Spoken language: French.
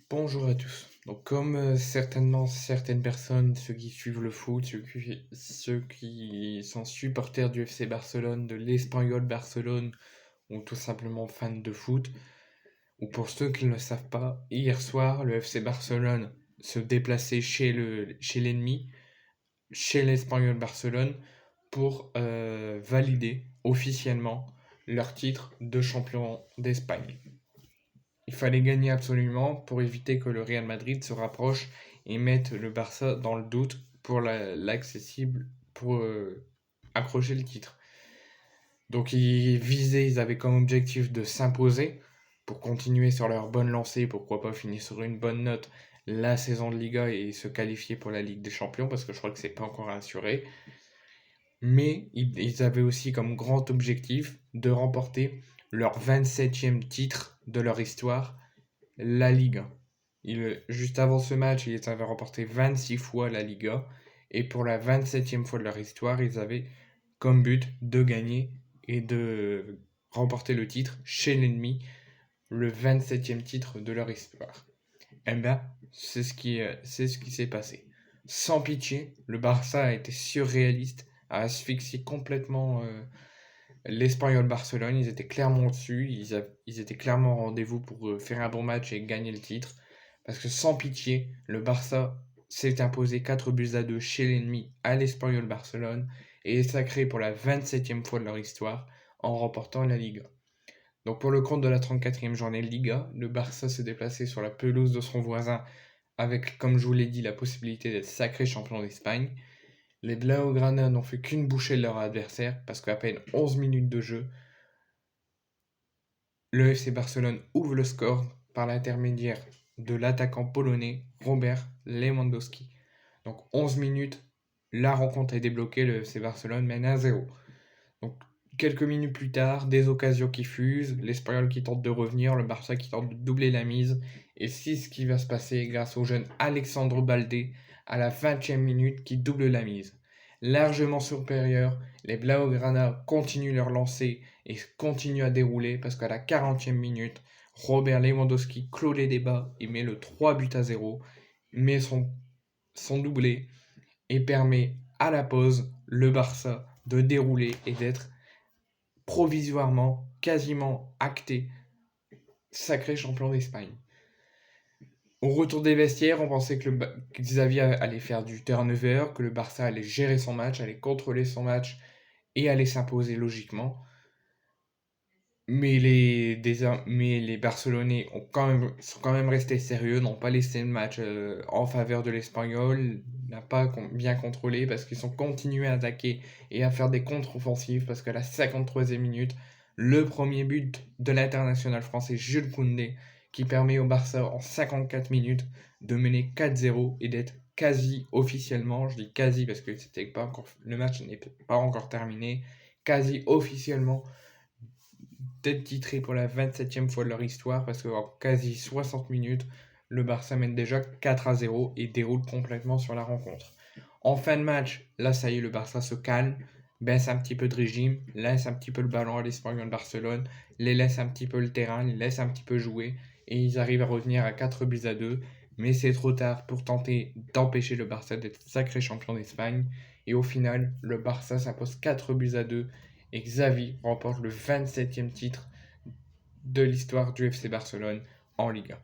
Bonjour à tous. Donc, comme certainement certaines personnes, ceux qui suivent le foot, ceux qui sont supporters du FC Barcelone, de l'Espagnol Barcelone, ou tout simplement fans de foot, ou pour ceux qui ne le savent pas, hier soir, le FC Barcelone se déplaçait chez l'ennemi, chez l'Espagnol Barcelone, pour valider officiellement leur titre de champion d'Espagne. Il fallait gagner absolument pour éviter que le Real Madrid se rapproche et mette le Barça dans le doute pour l'accessible pour accrocher le titre. Donc ils avaient comme objectif de s'imposer pour continuer sur leur bonne lancée, pourquoi pas finir sur une bonne note la saison de Liga et se qualifier pour la Ligue des Champions parce que je crois que c'est pas encore assuré. Mais ils avaient aussi comme grand objectif de remporter leur 27e titre de leur histoire, la Liga. Juste avant ce match, ils avaient remporté 26 fois la Liga. Et pour la 27e fois de leur histoire, ils avaient comme but de gagner et de remporter le titre chez l'ennemi, le 27e titre de leur histoire. Eh bien, c'est ce qui s'est passé. Sans pitié, le Barça a été surréaliste, a asphyxié complètement l'Espagnol Barcelone. Ils étaient clairement dessus, ils étaient clairement au rendez-vous pour faire un bon match et gagner le titre. Parce que sans pitié, le Barça s'est imposé 4 buts à 2 chez l'ennemi à l'Espagnol Barcelone et est sacré pour la 27e fois de leur histoire en remportant la Liga. Donc pour le compte de la 34e journée de Liga, le Barça se déplaçait sur la pelouse de son voisin avec, comme je vous l'ai dit, la possibilité d'être sacré champion d'Espagne. Les Blaugrana n'ont fait qu'une bouchée de leur adversaire parce qu'à peine 11 minutes de jeu, le FC Barcelone ouvre le score par l'intermédiaire de l'attaquant polonais Robert Lewandowski. Donc 11 minutes, la rencontre est débloquée, le FC Barcelone mène 1-0. Donc quelques minutes plus tard, des occasions qui fusent, l'Espagnol qui tente de revenir, le Barça qui tente de doubler la mise, et c'est ce qui va se passer grâce au jeune Alexandre Baldé à la 20e minute qui double la mise. Largement supérieur, les Blaugrana continuent leur lancée et continuent à dérouler parce qu'à la 40e minute, Robert Lewandowski clôt les débats et met le 3 buts à 0, met son doublé et permet à la pause le Barça de dérouler et d'être provisoirement, quasiment acté, sacré champion d'Espagne. Au retour des vestiaires, on pensait que Xavi allait faire du turnover, que le Barça allait gérer son match, allait contrôler son match et allait s'imposer logiquement. Mais les Barcelonais sont quand même restés sérieux, n'ont pas laissé le match en faveur de l'Espagnol, n'a pas bien contrôlé parce qu'ils ont continué à attaquer et à faire des contre-offensives parce qu'à la 53e minute, le premier but de l'international français Jules Koundé qui permet au Barça en 54 minutes de mener 4-0 et d'être quasi officiellement, je dis quasi parce que le match n'est pas encore terminé, quasi officiellement d'être titré pour la 27e fois de leur histoire parce qu'en quasi 60 minutes, le Barça mène déjà 4-0 et déroule complètement sur la rencontre. En fin de match, là ça y est, le Barça se calme, baisse un petit peu de régime, laisse un petit peu le ballon à l'Espagnol Barcelone, les laisse un petit peu le terrain, les laisse un petit peu jouer et ils arrivent à revenir à 4 buts à 2. Mais c'est trop tard pour tenter d'empêcher le Barça d'être sacré champion d'Espagne. Et au final, le Barça s'impose 4 buts à 2 et Xavi remporte le 27e titre de l'histoire du FC Barcelone en Liga.